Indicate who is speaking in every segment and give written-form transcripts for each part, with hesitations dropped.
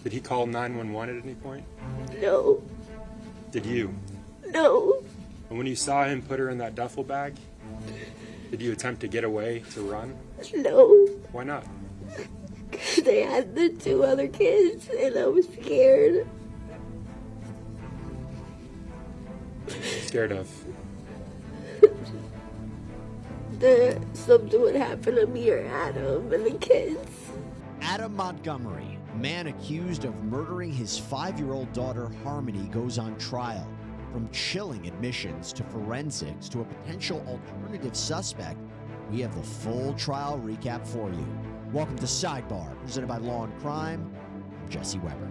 Speaker 1: Did he call 911 at any point?
Speaker 2: No.
Speaker 1: Did you?
Speaker 2: No.
Speaker 1: And when you saw him put her in that duffel bag, did you attempt to get away, to run?
Speaker 2: No.
Speaker 1: Why not?
Speaker 2: Because they had the 2 other kids, and I was scared.
Speaker 1: Scared of?
Speaker 2: That something would happen to me or Adam and the kids.
Speaker 3: Adam Montgomery, a man accused of murdering his 5-year-old daughter Harmony, goes on trial. From chilling admissions to forensics to a potential alternative suspect, we have the full trial recap for you. Welcome to Sidebar, presented by Law&Crime. I'm Jesse Weber.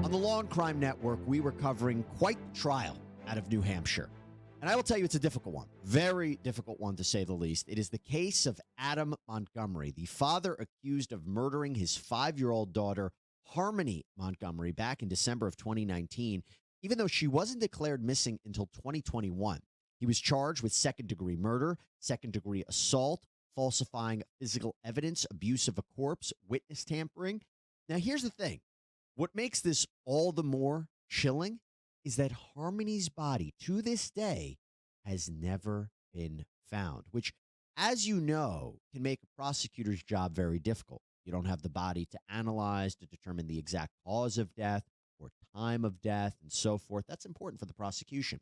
Speaker 3: On the Law&Crime Network, we were covering quite the trial out of New Hampshire. And I will tell you, it's a difficult one. Very difficult one, to say the least. It is the case of Adam Montgomery, the father accused of murdering his 5-year-old daughter, Harmony Montgomery, back in December of 2019, even though she wasn't declared missing until 2021. He was charged with second-degree murder, second-degree assault, falsifying physical evidence, abuse of a corpse, witness tampering. Now, here's the thing. What makes this all the more chilling is that Harmony's body, to this day, has never been found, which, as you know, can make a prosecutor's job very difficult. You don't have the body to analyze, to determine the exact cause of death or time of death and so forth. That's important for the prosecution.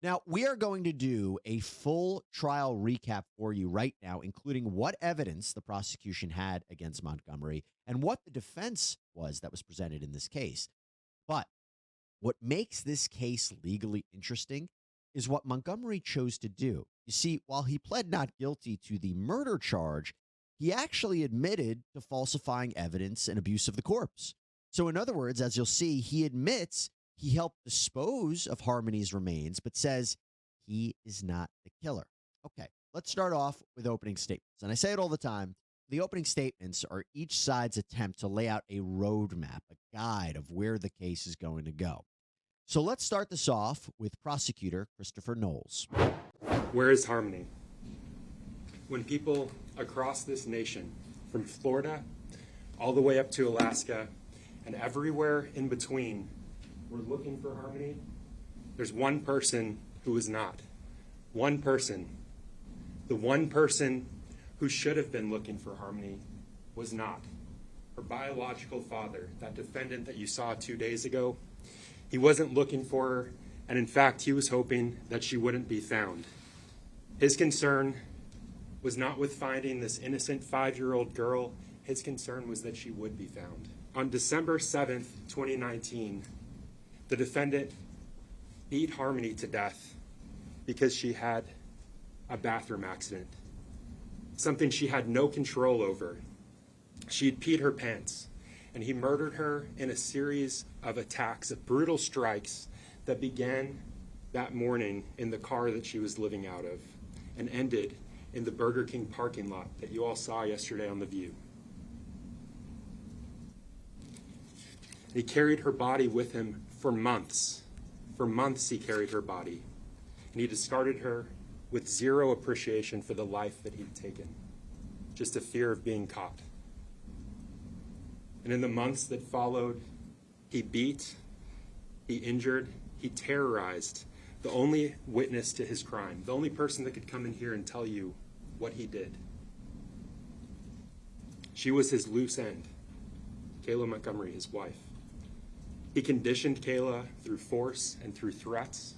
Speaker 3: Now, we are going to do a full trial recap for you right now, including what evidence the prosecution had against Montgomery and what the defense was that was presented in this case. But what makes this case legally interesting is what Montgomery chose to do. You see, while he pled not guilty to the murder charge, he actually admitted to falsifying evidence and abuse of the corpse. So in other words, as you'll see, he admits he helped dispose of Harmony's remains, but says he is not the killer. Okay, let's start off with opening statements. And I say it all the time. The opening statements are each side's attempt to lay out a roadmap, a guide of where the case is going to go. So let's start this off with prosecutor Christopher Knowles.
Speaker 1: Where is Harmony? When people across this nation, from Florida all the way up to Alaska and everywhere in between, were looking for Harmony, there's one person who is not. One person. The one person who should have been looking for Harmony was not. Her biological father, that defendant that you saw 2 days ago, he wasn't looking for her, and in fact, he was hoping that she wouldn't be found. His concern was not with finding this innocent 5-year-old girl. His concern was that she would be found. On December 7th, 2019, the defendant beat Harmony to death because she had a bathroom accident, something she had no control over. She'd peed her pants, and he murdered her in a series of attacks, of brutal strikes that began that morning in the car that she was living out of and ended in the Burger King parking lot that you all saw yesterday on The View. He carried her body with him for months. For months he carried her body. And he discarded her with zero appreciation for the life that he'd taken. Just a fear of being caught. And in the months that followed, he beat, he injured, he terrorized the only witness to his crime, the only person that could come in here and tell you what he did. She was his loose end, Kayla Montgomery, his wife. He conditioned Kayla through force and through threats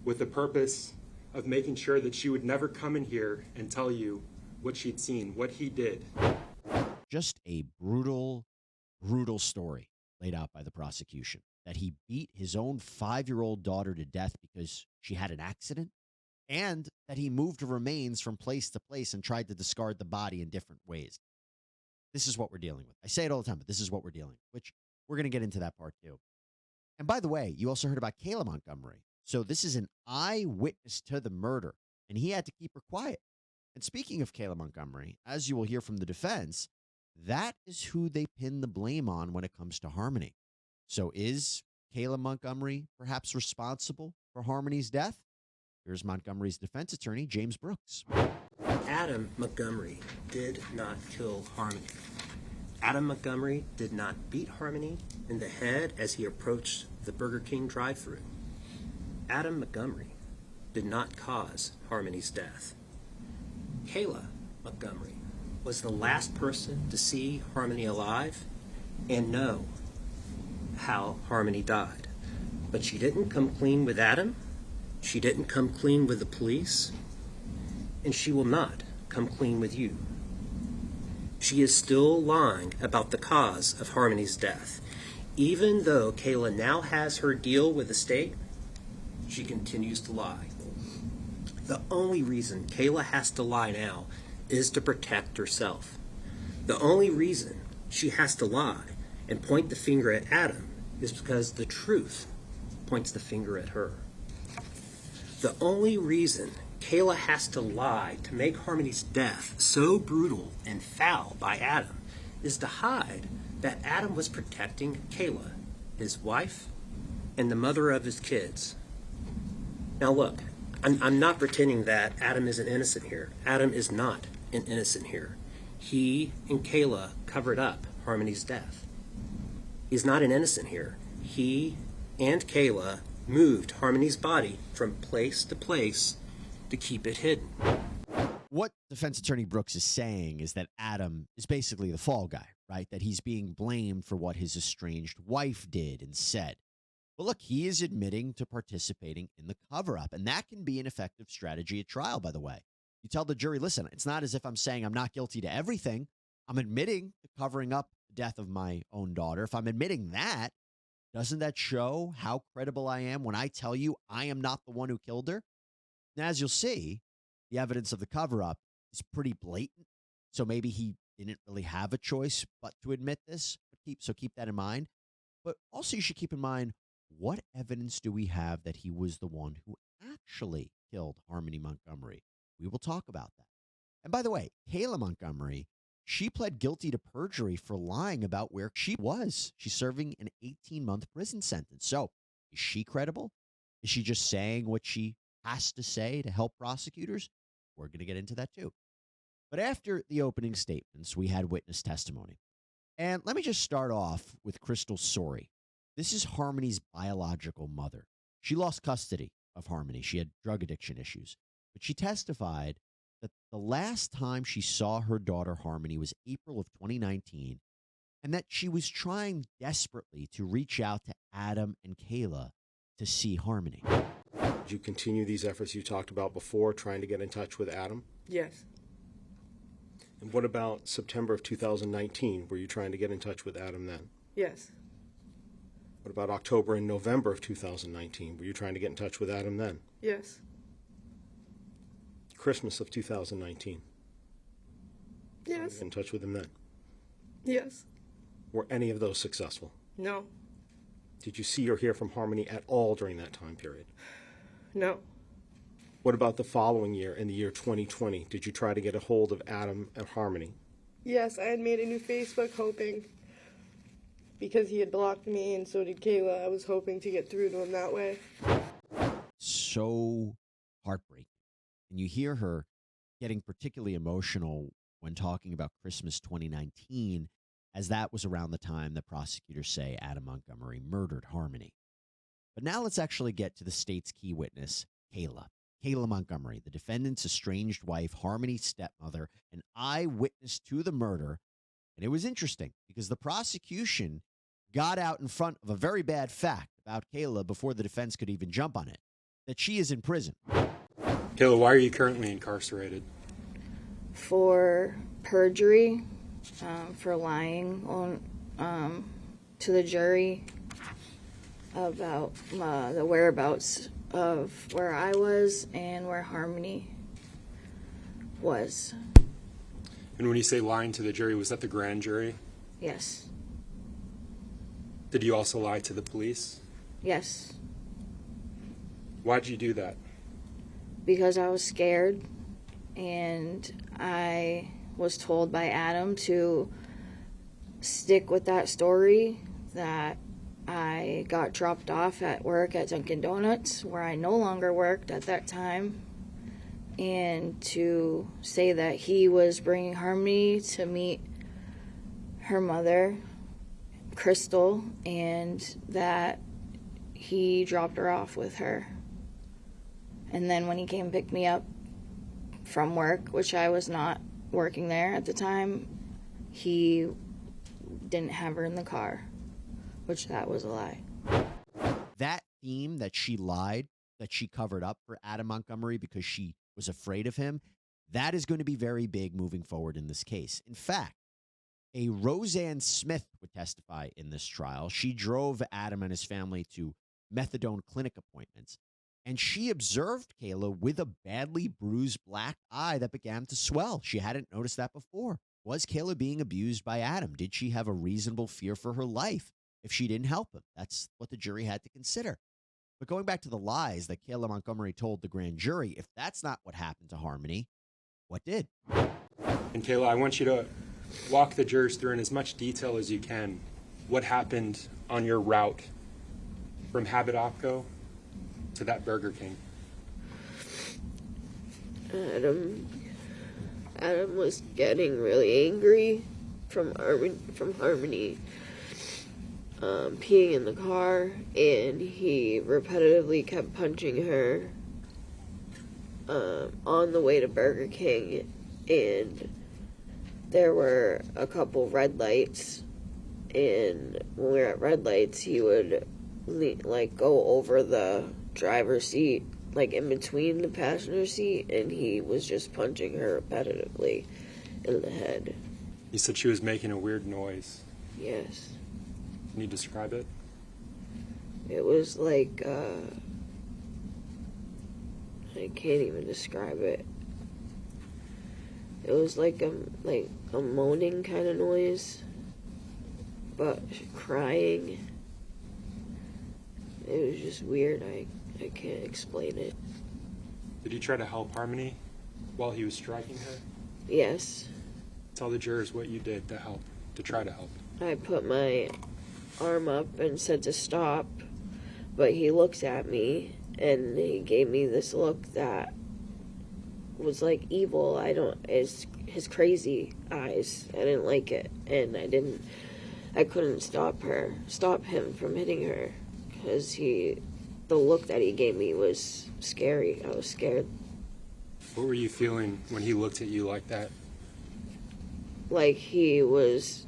Speaker 1: with the purpose of making sure that she would never come in here and tell you what she'd seen, what he did.
Speaker 3: Just a brutal, brutal story laid out by the prosecution, that he beat his own 5-year-old daughter to death because she had an accident, and that he moved her remains from place to place and tried to discard the body in different ways. This is what we're dealing with. I say it all the time, but this is what we're dealing with, which we're going to get into that part too. And by the way, you also heard about Kayla Montgomery. So this is an eyewitness to the murder, and he had to keep her quiet. And speaking of Kayla Montgomery, as you will hear from the defense, that is who they pin the blame on when it comes to Harmony. So is Kayla Montgomery perhaps responsible for Harmony's death? Here's Montgomery's defense attorney, James Brooks.
Speaker 4: Adam Montgomery did not kill Harmony. Adam Montgomery did not beat Harmony in the head as he approached the Burger King drive-thru. Adam Montgomery did not cause Harmony's death. Kayla Montgomery was the last person to see Harmony alive and know how Harmony died. But she didn't come clean with Adam. She didn't come clean with the police. And she will not come clean with you. She is still lying about the cause of Harmony's death. Even though Kayla now has her deal with the state, she continues to lie. The only reason Kayla has to lie now is to protect herself. The only reason she has to lie and point the finger at Adam is because the truth points the finger at her. The only reason Kayla has to lie to make Harmony's death so brutal and foul by Adam is to hide that Adam was protecting Kayla, his wife, and the mother of his kids. Now look, I'm not pretending that Adam isn't innocent here. Adam is not an innocent here. He and Kayla covered up Harmony's death. He's not an innocent here. He and Kayla moved Harmony's body from place to place to keep it hidden.
Speaker 3: What defense attorney Brooks is saying is that Adam is basically the fall guy, right? That he's being blamed for what his estranged wife did and said. But look, he is admitting to participating in the cover-up, and that can be an effective strategy at trial, by the way. You tell the jury, listen, it's not as if I'm saying I'm not guilty to everything. I'm admitting to covering up the death of my own daughter. If I'm admitting that, doesn't that show how credible I am when I tell you I am not the one who killed her? Now, as you'll see, the evidence of the cover-up is pretty blatant, so maybe he didn't really have a choice but to admit this. So keep that in mind. But also you should keep in mind, what evidence do we have that he was the one who actually killed Harmony Montgomery? We will talk about that. And by the way, Kayla Montgomery, she pled guilty to perjury for lying about where she was. She's serving an 18-month prison sentence. So is she credible? Is she just saying what she has to say to help prosecutors? We're going to get into that too. But after the opening statements, we had witness testimony. And let me just start off with Crystal Sorey. This is Harmony's biological mother. She lost custody of Harmony. She had drug addiction issues. But she testified that the last time she saw her daughter Harmony was April of 2019, and that she was trying desperately to reach out to Adam and Kayla to see Harmony.
Speaker 5: Did you continue these efforts you talked about before, trying to get in touch with Adam?
Speaker 6: Yes.
Speaker 5: And what about September of 2019? Were you trying to get in touch with Adam then?
Speaker 6: Yes.
Speaker 5: What about October and November of 2019? Were you trying to get in touch with Adam then?
Speaker 6: Yes.
Speaker 5: Christmas of 2019?
Speaker 6: Yes.
Speaker 5: In touch with him then?
Speaker 6: Yes.
Speaker 5: Were any of those successful?
Speaker 6: No.
Speaker 5: Did you see or hear from Harmony at all during that time period?
Speaker 6: No.
Speaker 5: What about the following year, in the year 2020? Did you try to get a hold of Adam and Harmony?
Speaker 6: Yes, I had made a new Facebook hoping, because he had blocked me and so did Kayla, I was hoping to get through to him that way.
Speaker 3: So heartbreaking. And you hear her getting particularly emotional when talking about Christmas 2019, as that was around the time that prosecutors say Adam Montgomery murdered Harmony. But now let's actually get to the state's key witness, Kayla. Kayla Montgomery, the defendant's estranged wife, Harmony's stepmother, an eyewitness to the murder. And it was interesting because the prosecution got out in front of a very bad fact about Kayla before the defense could even jump on it, that she is in prison.
Speaker 1: Kayla, why are you currently incarcerated?
Speaker 2: For perjury, for lying on to the jury about the whereabouts of where I was and where Harmony was.
Speaker 1: And when you say lying to the jury, was that the grand jury?
Speaker 2: Yes.
Speaker 1: Did you also lie to the police?
Speaker 2: Yes.
Speaker 1: Why'd you do that?
Speaker 2: Because I was scared, and I was told by Adam to stick with that story, that I got dropped off at work at Dunkin' Donuts, where I no longer worked at that time, and to say that he was bringing Harmony to meet her mother, Crystal, and that he dropped her off with her. And then when he came and picked me up from work, which I was not working there at the time, he didn't have her in the car, which that was a lie.
Speaker 3: That theme that she lied, that she covered up for Adam Montgomery because she was afraid of him, that is going to be very big moving forward in this case. In fact, a Roseanne Smith would testify in this trial. She drove Adam and his family to methadone clinic appointments, and she observed Kayla with a badly bruised black eye that began to swell. She hadn't noticed that before. Was Kayla being abused by Adam? Did she have a reasonable fear for her life if she didn't help him? That's what the jury had to consider. But going back to the lies that Kayla Montgomery told the grand jury, if that's not what happened to Harmony, what did?
Speaker 1: And Kayla, I want you to walk the jurors through in as much detail as you can what happened on your route from Habitopco to that Burger King.
Speaker 7: Adam was getting really angry from Harmony peeing in the car, and he repetitively kept punching her on the way to Burger King, and there were a couple red lights, and when we were at red lights, he would go over the driver's seat, in between the passenger seat, and he was just punching her repetitively in the head.
Speaker 1: You said she was making a weird noise.
Speaker 7: Yes.
Speaker 1: Can you describe it?
Speaker 7: It was like, I can't even describe it. It was like a moaning kind of noise, but crying. It was just weird. I can't explain it.
Speaker 1: Did you try to help Harmony while he was striking her?
Speaker 7: Yes.
Speaker 1: Tell the jurors what you did to help, to try to help.
Speaker 7: I put my arm up and said to stop, but he looked at me and he gave me this look that was like evil. His crazy eyes. I didn't like it, and I couldn't stop him from hitting her, because the look that he gave me was scary. I was scared.
Speaker 1: What were you feeling when he looked at you like that?
Speaker 7: Like he was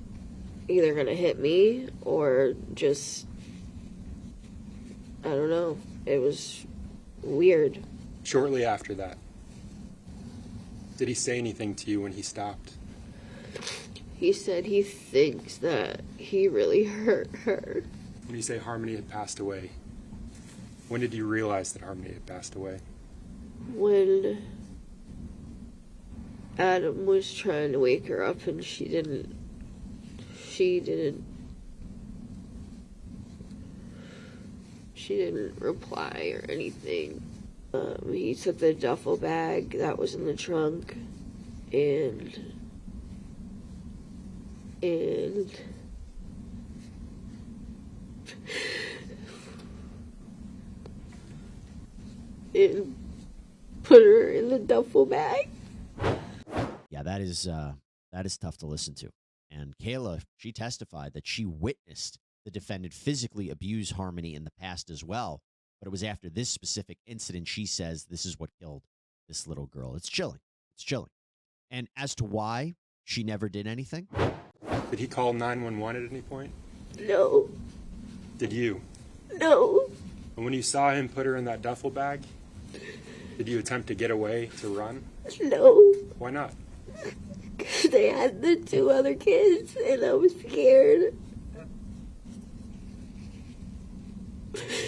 Speaker 7: either gonna hit me or just, I don't know. It was weird.
Speaker 1: Shortly after that, did he say anything to you when he stopped?
Speaker 7: He said he thinks that he really hurt her.
Speaker 1: When you say Harmony had passed away, when did you realize that Harmony had passed away?
Speaker 7: When Adam was trying to wake her up and she didn't reply or anything. He took the duffel bag that was in the trunk and put her in the duffel bag.
Speaker 3: Yeah, that is tough to listen to. And Kayla, she testified that she witnessed the defendant physically abuse Harmony in the past as well. But it was after this specific incident, she says, this is what killed this little girl. It's chilling. It's chilling. And as to why she never did anything?
Speaker 1: Did he call 911 at any point?
Speaker 7: No.
Speaker 1: Did you?
Speaker 7: No.
Speaker 1: And when you saw him put her in that duffel bag, did you attempt to get away, to run?
Speaker 7: No.
Speaker 1: Why not?
Speaker 7: They had the two other kids, and I was scared.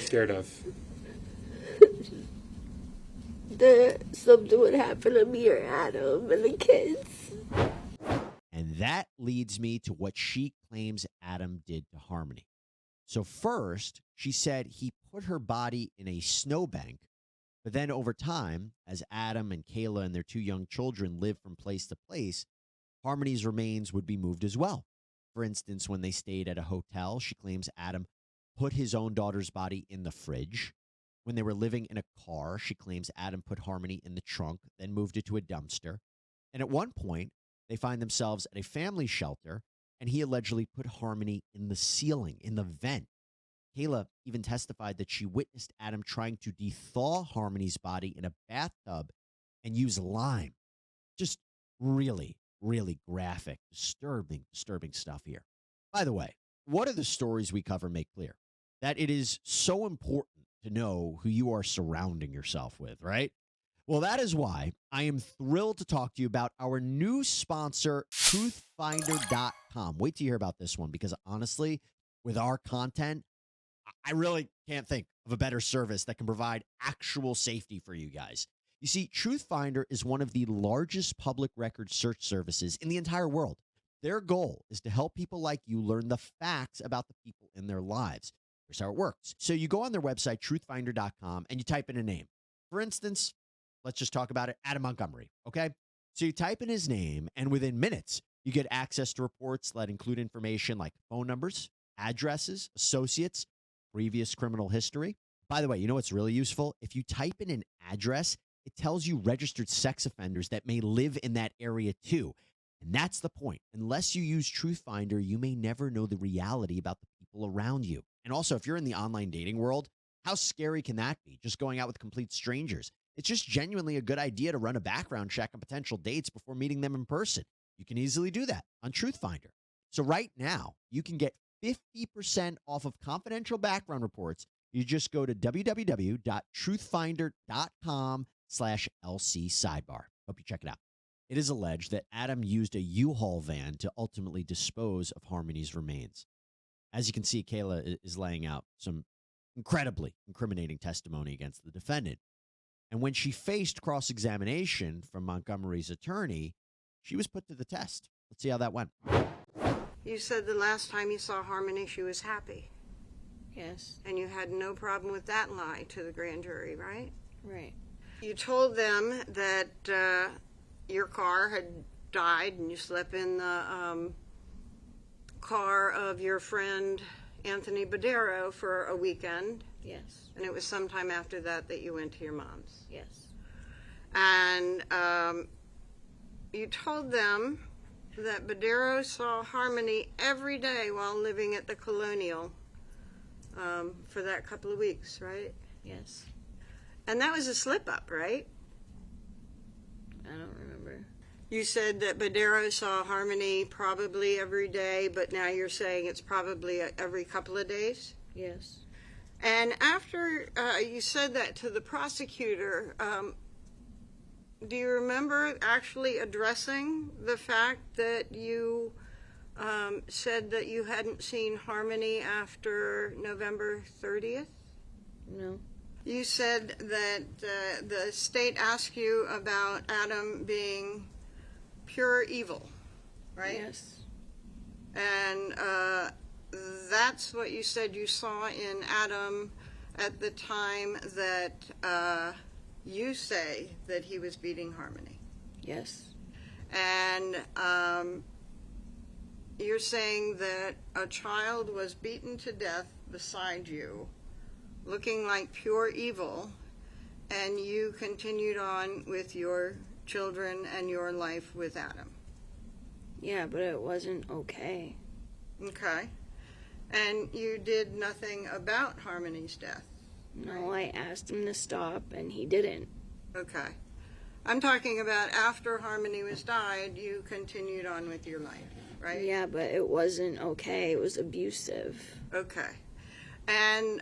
Speaker 1: Scared of?
Speaker 7: That something would happen to me or Adam and the kids.
Speaker 3: And that leads me to what she claims Adam did to Harmony. So first, she said he put her body in a snowbank, but then over time, as Adam and Kayla and their two young children lived from place to place, Harmony's remains would be moved as well. For instance, when they stayed at a hotel, she claims Adam put his own daughter's body in the fridge. When they were living in a car, she claims Adam put Harmony in the trunk, then moved it to a dumpster. And at one point, they find themselves at a family shelter, and he allegedly put Harmony in the ceiling, in the vent. Kayla even testified that she witnessed Adam trying to thaw Harmony's body in a bathtub and use lime. Just really, really graphic, disturbing stuff here. By the way, what do the stories we cover make clear? That it is so important to know who you are surrounding yourself with, right? Well, that is why I am thrilled to talk to you about our new sponsor, truthfinder.com. Wait till you hear about this one, because honestly, with our content, I really can't think of a better service that can provide actual safety for you guys. You see, Truthfinder is one of the largest public record search services in the entire world. Their goal is to help people like you learn the facts about the people in their lives. Here's how it works. So you go on their website, truthfinder.com, and you type in a name. For instance, let's just talk about it, Adam Montgomery, okay? So you type in his name, and within minutes, you get access to reports that include information like phone numbers, addresses, associates, previous criminal history. By the way, you know what's really useful? If you type in an address, it tells you registered sex offenders that may live in that area too. And that's the point. Unless you use Truthfinder, you may never know the reality about the people around you. And also, if you're in the online dating world, how scary can that be? Just going out with complete strangers. It's just genuinely a good idea to run a background check on potential dates before meeting them in person. You can easily do that on Truthfinder. So right now, you can get 50% off of confidential background reports. You just go to www.truthfinder.com/LC Sidebar. Hope you check it out. It is alleged that Adam used a U-Haul van to ultimately dispose of Harmony's remains. As you can see, Kayla is laying out some incredibly incriminating testimony against the defendant. And when she faced cross-examination from Montgomery's attorney, she was put to the test. Let's see how that went.
Speaker 8: You said the last time you saw Harmony, she was happy.
Speaker 2: Yes.
Speaker 8: And you had no problem with that lie to the grand jury, right?
Speaker 2: Right.
Speaker 8: You told them that your car had died and you slept in the car of your friend Anthony Badero for a weekend.
Speaker 2: Yes.
Speaker 8: And it was sometime after that that you went to your mom's.
Speaker 2: Yes.
Speaker 8: And you told them that Badero saw Harmony every day while living at the Colonial for that couple of weeks, right?
Speaker 2: Yes.
Speaker 8: And that was a slip-up, right?
Speaker 2: I don't remember.
Speaker 8: You said that Badero saw Harmony probably every day, but now you're saying it's probably every couple of days?
Speaker 2: Yes.
Speaker 8: And after you said that to the prosecutor, do you remember actually addressing the fact that you said that you hadn't seen Harmony after November 30th?
Speaker 2: No.
Speaker 8: You said that the state asked you about Adam being pure evil, right?
Speaker 2: Yes.
Speaker 8: And that's what you said you saw in Adam at the time that you say that he was beating Harmony.
Speaker 2: Yes.
Speaker 8: And you're saying that a child was beaten to death beside you, looking like pure evil, and you continued on with your children and your life with Adam.
Speaker 2: Yeah, but it wasn't okay.
Speaker 8: Okay. And you did nothing about Harmony's death.
Speaker 2: No, I asked him to stop, and he didn't.
Speaker 8: Okay. I'm talking about after Harmony was died, you continued on with your life, right?
Speaker 2: Yeah, but it wasn't okay. It was abusive.
Speaker 8: Okay. And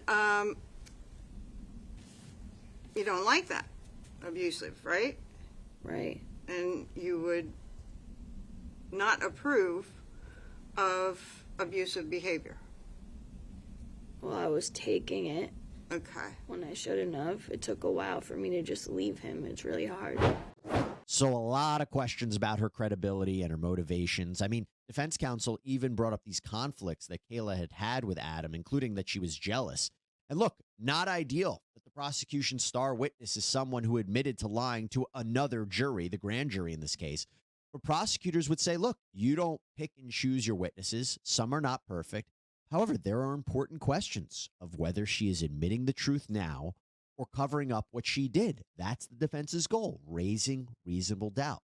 Speaker 8: you don't like that, abusive, right?
Speaker 2: Right.
Speaker 8: And you would not approve of abusive behavior.
Speaker 2: Well, I was taking it
Speaker 8: Okay.
Speaker 2: when I shouldn't have. It took a while for me to just leave him. It's really hard.
Speaker 3: So a lot of questions about her credibility and her motivations. I mean, defense counsel even brought up these conflicts that Kayla had had with Adam, including that she was jealous. And look, not ideal that the prosecution's star witness is someone who admitted to lying to another jury, the grand jury in this case. But prosecutors would say, look, you don't pick and choose your witnesses. Some are not perfect. However, there are important questions of whether she is admitting the truth now or covering up what she did. That's the defense's goal, raising reasonable doubt.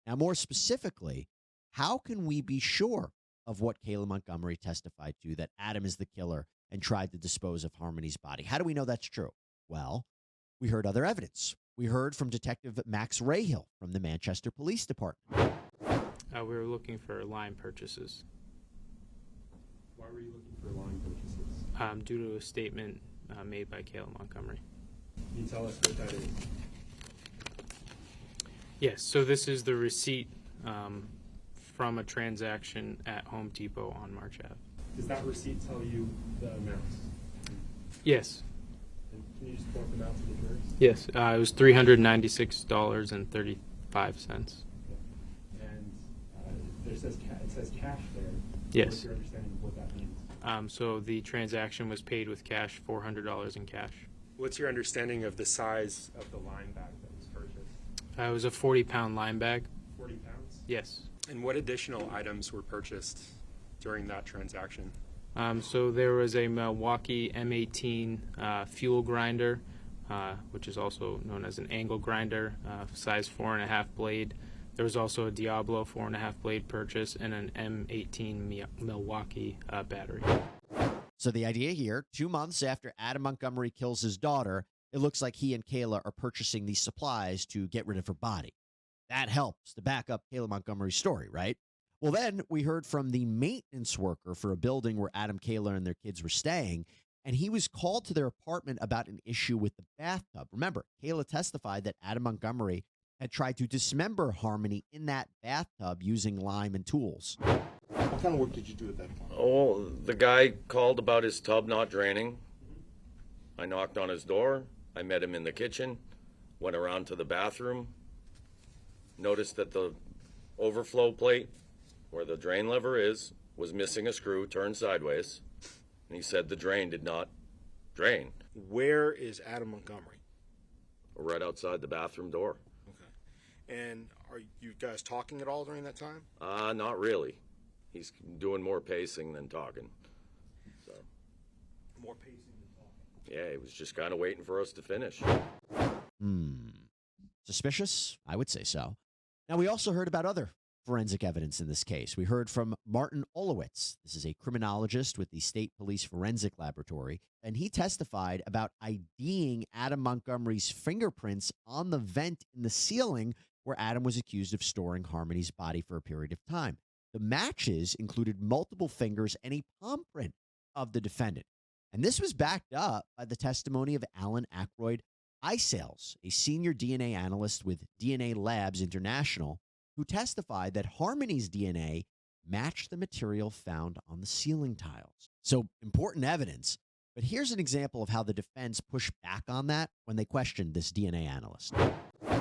Speaker 3: Now, more specifically, how can we be sure of what Kayla Montgomery testified to, that Adam is the killer and tried to dispose of Harmony's body? How do we know that's true? Well, we heard other evidence. We heard from Detective Max Rahill from the Manchester Police Department.
Speaker 9: We were looking for lime purchases.
Speaker 1: Why were you looking for line purchases?
Speaker 9: Due to a statement made by Kayla Montgomery.
Speaker 1: Can you tell us what that is?
Speaker 9: Yes, so this is the receipt from a transaction at Home Depot on March Ave.
Speaker 1: Does that receipt tell you the amounts?
Speaker 9: Yes.
Speaker 1: And can you just point them out to the jurors?
Speaker 9: Yes, it was $396.35.
Speaker 1: And it says cash there.
Speaker 9: Yes.
Speaker 1: What's your understanding of what that means?
Speaker 9: So the transaction was paid with cash, $400 in cash.
Speaker 1: What's your understanding of the size of the lime bag that was purchased?
Speaker 9: It was a 40-pound lime bag.
Speaker 1: 40 pounds?
Speaker 9: Yes.
Speaker 1: And what additional items were purchased during that transaction?
Speaker 9: So there was a Milwaukee M18 fuel grinder, which is also known as an angle grinder, size 4.5 blade. There was also a Diablo 4.5 blade purchase and an M18 Milwaukee battery.
Speaker 3: So the idea here, 2 months after Adam Montgomery kills his daughter, it looks like he and Kayla are purchasing these supplies to get rid of her body. That helps to back up Kayla Montgomery's story, right? Well, then we heard from the maintenance worker for a building where Adam, Kayla, and their kids were staying, and he was called to their apartment about an issue with the bathtub. Remember, Kayla testified that Adam Montgomery had tried to dismember Harmony in that bathtub using lime and tools.
Speaker 5: What kind of work did you do at that point?
Speaker 10: Oh, the guy called about his tub not draining. I knocked on his door. I met him in the kitchen, went around to the bathroom, noticed that the overflow plate where the drain lever is was missing a screw turned sideways. And he said the drain did not drain.
Speaker 5: Where is Adam Montgomery?
Speaker 10: Right outside the bathroom door.
Speaker 5: Okay. And are you guys talking at all during that time?
Speaker 10: Not really. He's doing more pacing than talking. So.
Speaker 5: More pacing than talking.
Speaker 10: Yeah, he was just kind of waiting for us to finish.
Speaker 3: Suspicious? I would say so. Now, we also heard about other forensic evidence in this case. We heard from Martin Olowitz. This is a criminologist with the State Police Forensic Laboratory, and he testified about IDing Adam Montgomery's fingerprints on the vent in the ceiling where Adam was accused of storing Harmony's body for a period of time. The matches included multiple fingers and a palm print of the defendant. And this was backed up by the testimony of Alan Aykroyd Isales, a senior DNA analyst with DNA Labs International, who testified that Harmony's DNA matched the material found on the ceiling tiles. So important evidence. But here's an example of how the defense pushed back on that when they questioned this DNA analyst.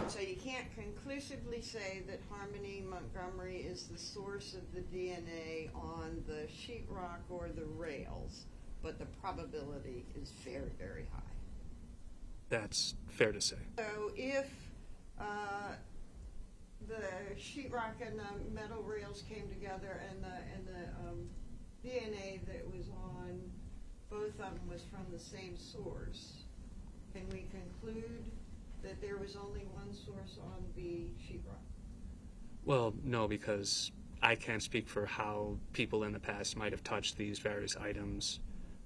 Speaker 8: So you can't conclusively say that Harmony Montgomery is the source of the DNA on the sheetrock or the rails, but the probability is very, very high.
Speaker 1: That's fair to say.
Speaker 8: So if the sheetrock and the metal rails came together and the DNA that was on both of them was from the same source, can we conclude that there was only one source on the sheetrock?
Speaker 11: Well, no, because I can't speak for how people in the past might have touched these various items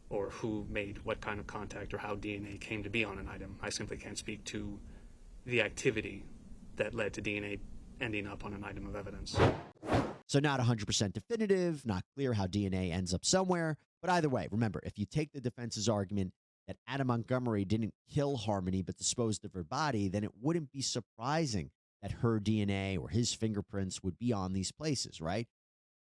Speaker 11: or who made what kind of contact or how DNA came to be on an item. I simply can't speak to the activity that led to DNA ending up on an item of evidence.
Speaker 3: So not 100% definitive, not clear how DNA ends up somewhere. But either way, remember, if you take the defense's argument that Adam Montgomery didn't kill Harmony but disposed of her body, then it wouldn't be surprising that her DNA or his fingerprints would be on these places, right?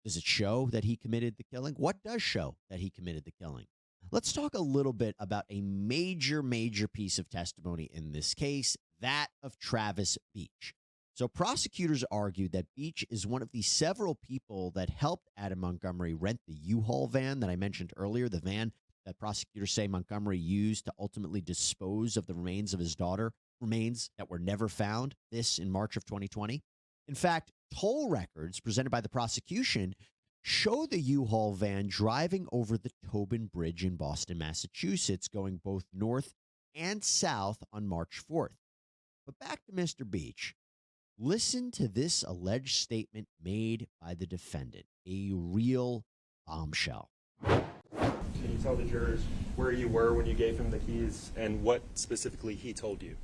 Speaker 3: Does it show that he committed the killing? What does show that he committed the killing? Let's talk a little bit about a major piece of testimony in this case, that of Travis Beach. So prosecutors argued that Beach is one of the several people that helped Adam Montgomery rent the U-Haul van that I mentioned earlier, the van that prosecutors say Montgomery used to ultimately dispose of the remains of his daughter, remains that were never found, this in March of 2020. In fact, toll records presented by the prosecution show the U-Haul van driving over the Tobin Bridge in Boston, Massachusetts, going both north and south on March 4th. But back to Mr. Beach. Listen to this alleged statement made by the defendant, a real bombshell.
Speaker 1: Can you tell the jurors where you were when you gave him the keys and what specifically he told you?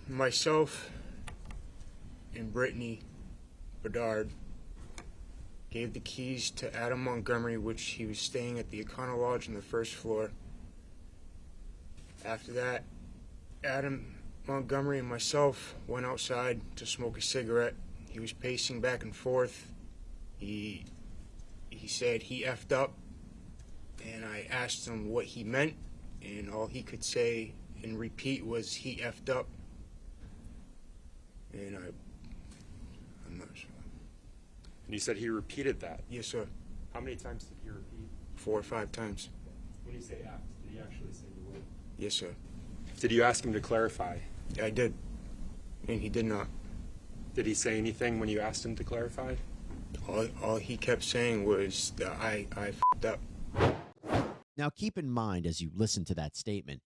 Speaker 12: Myself and Brittany Bedard gave the keys to Adam Montgomery, which he was staying at the Econo Lodge on the first floor. After that, Adam Montgomery and myself went outside to smoke a cigarette. He was pacing back and forth. He said he effed up, and I asked him what he meant, and all he could say and repeat was he effed up. And I'm not sure.
Speaker 1: And you said he repeated that?
Speaker 12: Yes, sir.
Speaker 1: How many times did he repeat?
Speaker 12: 4 or 5 times.
Speaker 1: When you say effed, did he actually say the word?
Speaker 12: Yes, sir.
Speaker 1: Did you ask him to clarify?
Speaker 12: I did, and he did not.
Speaker 1: Did he say anything when you asked him to clarify?
Speaker 12: All he kept saying was that I f***ed up.
Speaker 3: Now, keep in mind as you listen to that statement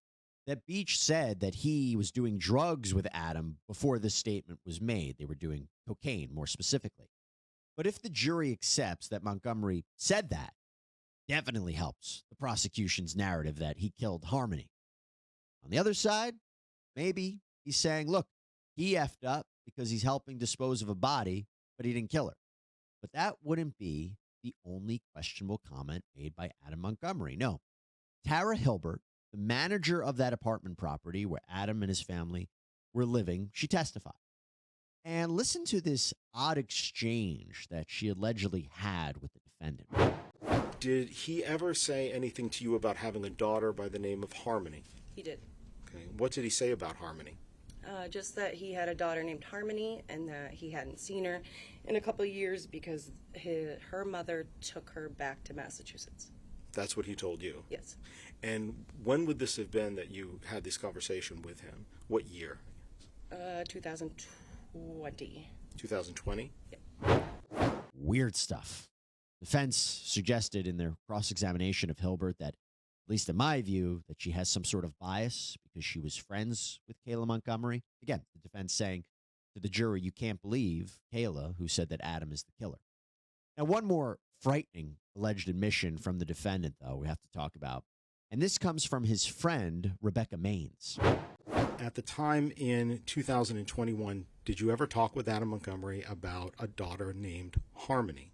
Speaker 3: that Beach said that he was doing drugs with Adam before this statement was made. They were doing cocaine, more specifically. But if the jury accepts that Montgomery said that, definitely helps the prosecution's narrative that he killed Harmony. On the other side, maybe he's saying, look, he effed up because he's helping dispose of a body, but he didn't kill her. But that wouldn't be the only questionable comment made by Adam Montgomery. No. Tara Hilbert, the manager of that apartment property where Adam and his family were living, she testified. And listen to this odd exchange that she allegedly had with the defendant.
Speaker 5: Did he ever say anything to you about having a daughter by the name of Harmony?
Speaker 13: He did.
Speaker 5: Okay. What did he say about Harmony?
Speaker 13: Just that he had a daughter named Harmony and that he hadn't seen her in a couple of years because her mother took her back to Massachusetts.
Speaker 5: That's what he told you?
Speaker 13: Yes.
Speaker 5: And when would this have been that you had this conversation with him? What year?
Speaker 13: 2020.
Speaker 5: 2020?
Speaker 13: Yep.
Speaker 3: Weird stuff. Defense suggested in their cross-examination of Hilbert that, at least in my view, that she has some sort of bias because she was friends with Kayla Montgomery. Again, the defense saying to the jury, you can't believe Kayla, who said that Adam is the killer. Now, one more frightening alleged admission from the defendant, though, we have to talk about. And this comes from his friend, Rebecca Maines.
Speaker 5: At the time in 2021, did you ever talk with Adam Montgomery about a daughter named Harmony?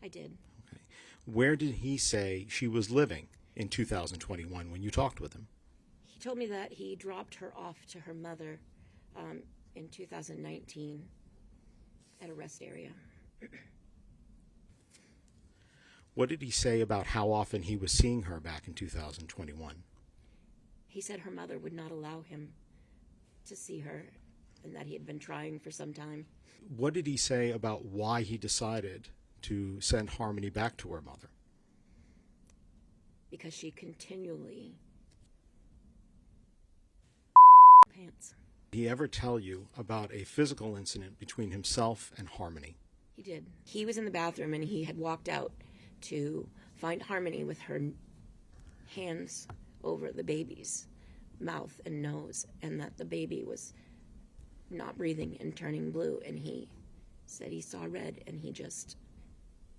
Speaker 14: I did.
Speaker 5: Okay. Where did he say she was living in 2021 when you talked with him?
Speaker 14: He told me that he dropped her off to her mother in 2019 at a rest area.
Speaker 5: What did he say about how often he was seeing her back in 2021?
Speaker 14: He said her mother would not allow him to see her and that he had been trying for some time.
Speaker 5: What did he say about why he decided to send Harmony back to her mother?
Speaker 14: Because she continually pants.
Speaker 5: Did he ever tell you about a physical incident between himself and Harmony?
Speaker 14: He did. He was in the bathroom and he had walked out to find Harmony with her hands over the baby's mouth and nose, and that the baby was not breathing and turning blue, and he said he saw red and he just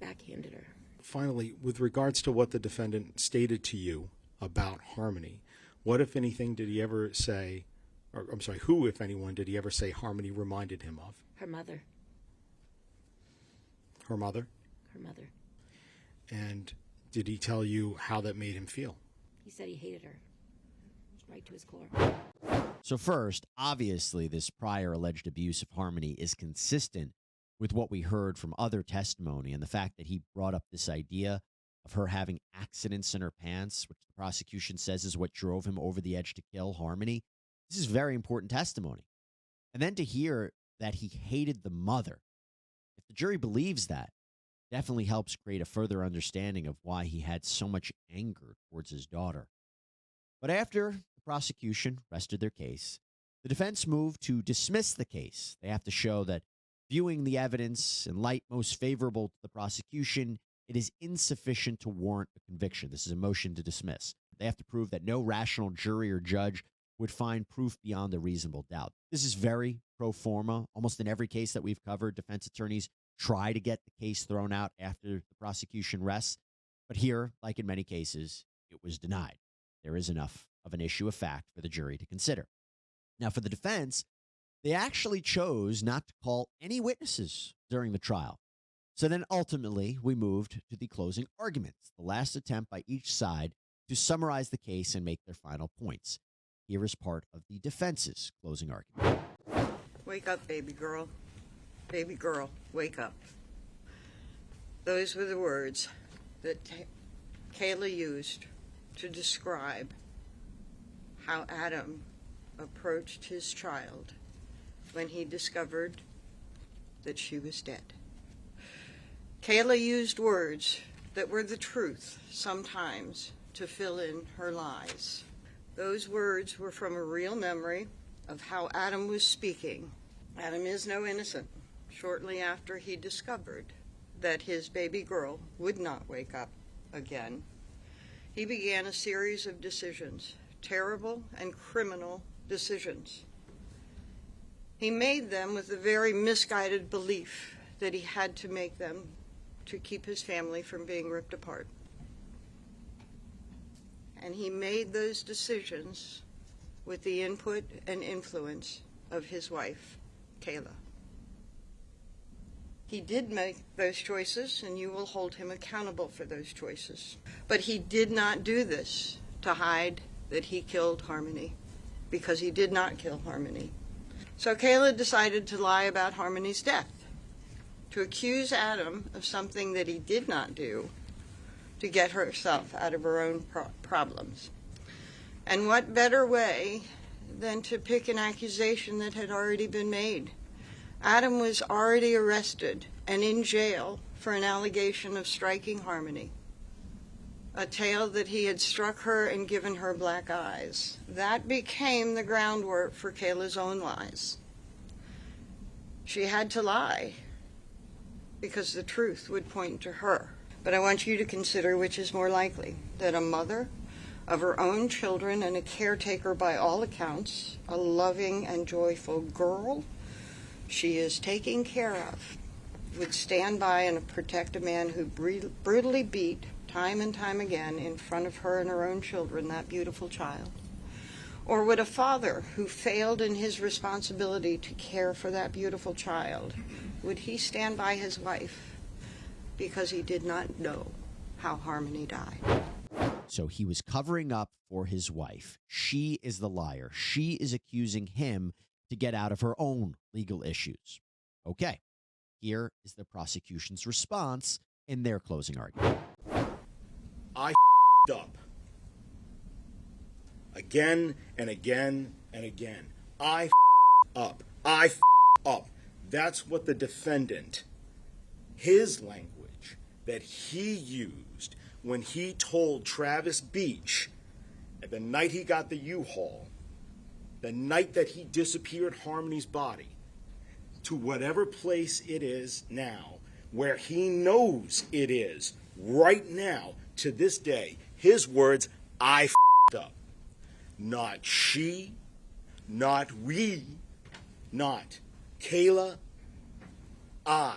Speaker 14: backhanded her.
Speaker 5: Finally, with regards to what the defendant stated to you about Harmony, what, if anything, did he ever say, or I'm sorry, who, if anyone, did he ever say Harmony reminded him of?
Speaker 14: Her mother.
Speaker 5: Her mother?
Speaker 14: Her mother.
Speaker 5: And did he tell you how that made him feel?
Speaker 14: He said he hated her, right to his core.
Speaker 3: So first, obviously, this prior alleged abuse of Harmony is consistent with what we heard from other testimony and the fact that he brought up this idea of her having accidents in her pants, which the prosecution says is what drove him over the edge to kill Harmony. This is very important testimony. And then to hear that he hated the mother. If the jury believes that, definitely helps create a further understanding of why he had so much anger towards his daughter. But after the prosecution rested their case, the defense moved to dismiss the case. They have to show that, viewing the evidence in light most favorable to the prosecution, it is insufficient to warrant a conviction. This is a motion to dismiss. They have to prove that no rational jury or judge would find proof beyond a reasonable doubt. This is very pro forma. Almost in every case that we've covered, defense attorneys try to get the case thrown out after the prosecution rests. But here, like in many cases, it was denied. There is enough of an issue of fact for the jury to consider. Now, for the defense, they actually chose not to call any witnesses during the trial. So then ultimately, we moved to the closing arguments, the last attempt by each side to summarize the case and make their final points. Here is part of the defense's closing argument.
Speaker 8: Wake up, baby girl. Baby girl, wake up. Those were the words that Kayla used to describe how Adam approached his child when he discovered that she was dead. Kayla used words that were the truth sometimes to fill in her lies. Those words were from a real memory of how Adam was speaking. Adam is no innocent. Shortly after he discovered that his baby girl would not wake up again, he began a series of decisions, terrible and criminal decisions. He made them with a very misguided belief that he had to make them to keep his family from being ripped apart. And he made those decisions with the input and influence of his wife, Kayla. He did make those choices, and you will hold him accountable for those choices. But he did not do this to hide that he killed Harmony, because he did not kill Harmony. So Kayla decided to lie about Harmony's death, to accuse Adam of something that he did not do, to get herself out of her own problems. And what better way than to pick an accusation that had already been made? Adam was already arrested and in jail for an allegation of striking Harmony, a tale that he had struck her and given her black eyes. That became the groundwork for Kayla's own lies. She had to lie because the truth would point to her. But I want you to consider which is more likely, that a mother of her own children and a caretaker by all accounts, a loving and joyful girl she is taking care of, would stand by and protect a man who brutally beat time and time again in front of her and her own children, that beautiful child? Or would a father who failed in his responsibility to care for that beautiful child, would he stand by his wife because he did not know how Harmony died?
Speaker 3: So he was covering up for his wife. She is the liar. She is accusing him to get out of her own legal issues. Okay, here is the prosecution's response in their closing argument.
Speaker 5: I up. Again and again and again. I up. I up. That's what the defendant, his language that he used when he told Travis Beach at the night he got the U-Haul, the night that he disappeared Harmony's body, to whatever place it is now, where he knows it is right now, to this day, his words, I up. Not she, not we, not Kayla, I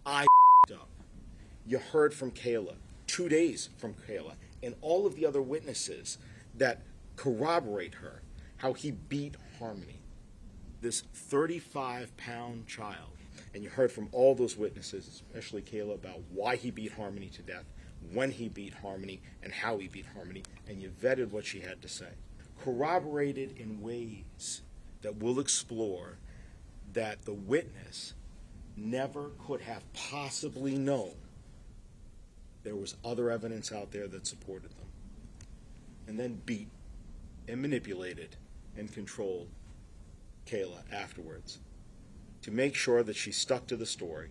Speaker 5: up. You heard from Kayla, 2 days from Kayla, and all of the other witnesses that corroborate her, how he beat Harmony, this 35-pound child. And you heard from all those witnesses, especially Kayla, about why he beat Harmony to death, when he beat Harmony, and how he beat Harmony, and you vetted what she had to say. Corroborated in ways that we'll explore that the witness never could have possibly known there was other evidence out there that supported them. And then beat and manipulated and controlled Kayla afterwards to make sure that she stuck to the story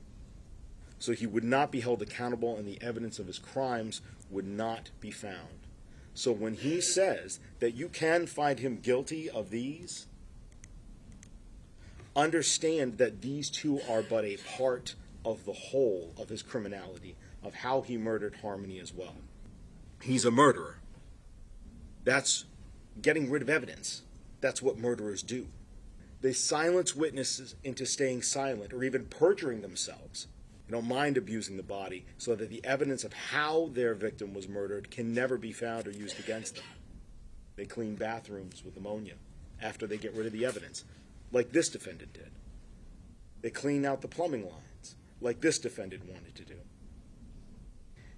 Speaker 5: so he would not be held accountable and the evidence of his crimes would not be found. So when he says that you can find him guilty of these, understand that these two are but a part of the whole of his criminality, of how he murdered Harmony as well. He's a murderer. That's getting rid of evidence. That's what murderers do. They silence witnesses into staying silent or even perjuring themselves. They don't mind abusing the body so that the evidence of how their victim was murdered can never be found or used against them. They clean bathrooms with ammonia after they get rid of the evidence, like this defendant did. They clean out the plumbing lines, like this defendant wanted to do.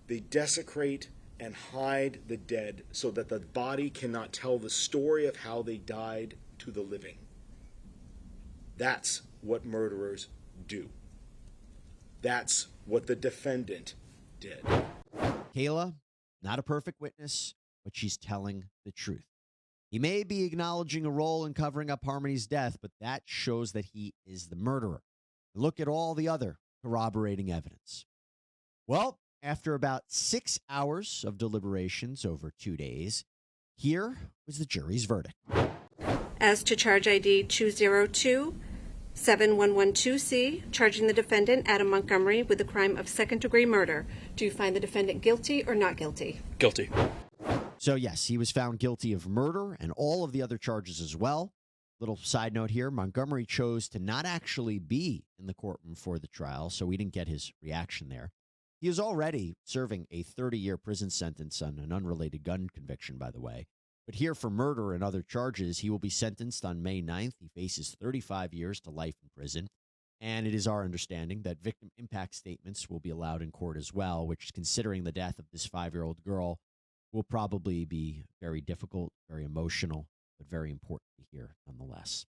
Speaker 5: They desecrate and hide the dead so that the body cannot tell the story of how they died to the living. That's what murderers do. That's what the defendant did.
Speaker 3: Kayla, not a perfect witness, but she's telling the truth. He may be acknowledging a role in covering up Harmony's death, but that shows that he is the murderer. Look at all the other corroborating evidence. Well, after about 6 hours of deliberations over 2 days, here was the jury's verdict.
Speaker 15: As to charge ID 202-7112C, charging the defendant, Adam Montgomery, with the crime of second-degree murder. Do you find the defendant guilty or not guilty?
Speaker 11: Guilty.
Speaker 3: So, yes, he was found guilty of murder and all of the other charges as well. Little side note here, Montgomery chose to not actually be in the courtroom for the trial, so we didn't get his reaction there. He is already serving a 30-year prison sentence on an unrelated gun conviction, by the way. But here for murder and other charges, he will be sentenced on May 9th. He faces 35 years to life in prison. And it is our understanding that victim impact statements will be allowed in court as well, which, considering the death of this 5-year-old girl, will probably be very difficult, very emotional, but very important to hear nonetheless.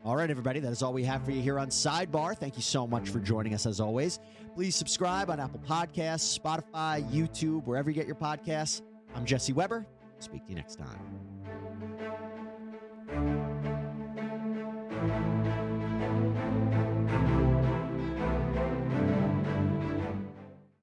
Speaker 3: All right, everybody, that is all we have for you here on Sidebar. Thank you so much for joining us as always. Please subscribe on Apple Podcasts, Spotify, YouTube, wherever you get your podcasts. I'm Jesse Weber. Speak to you next time.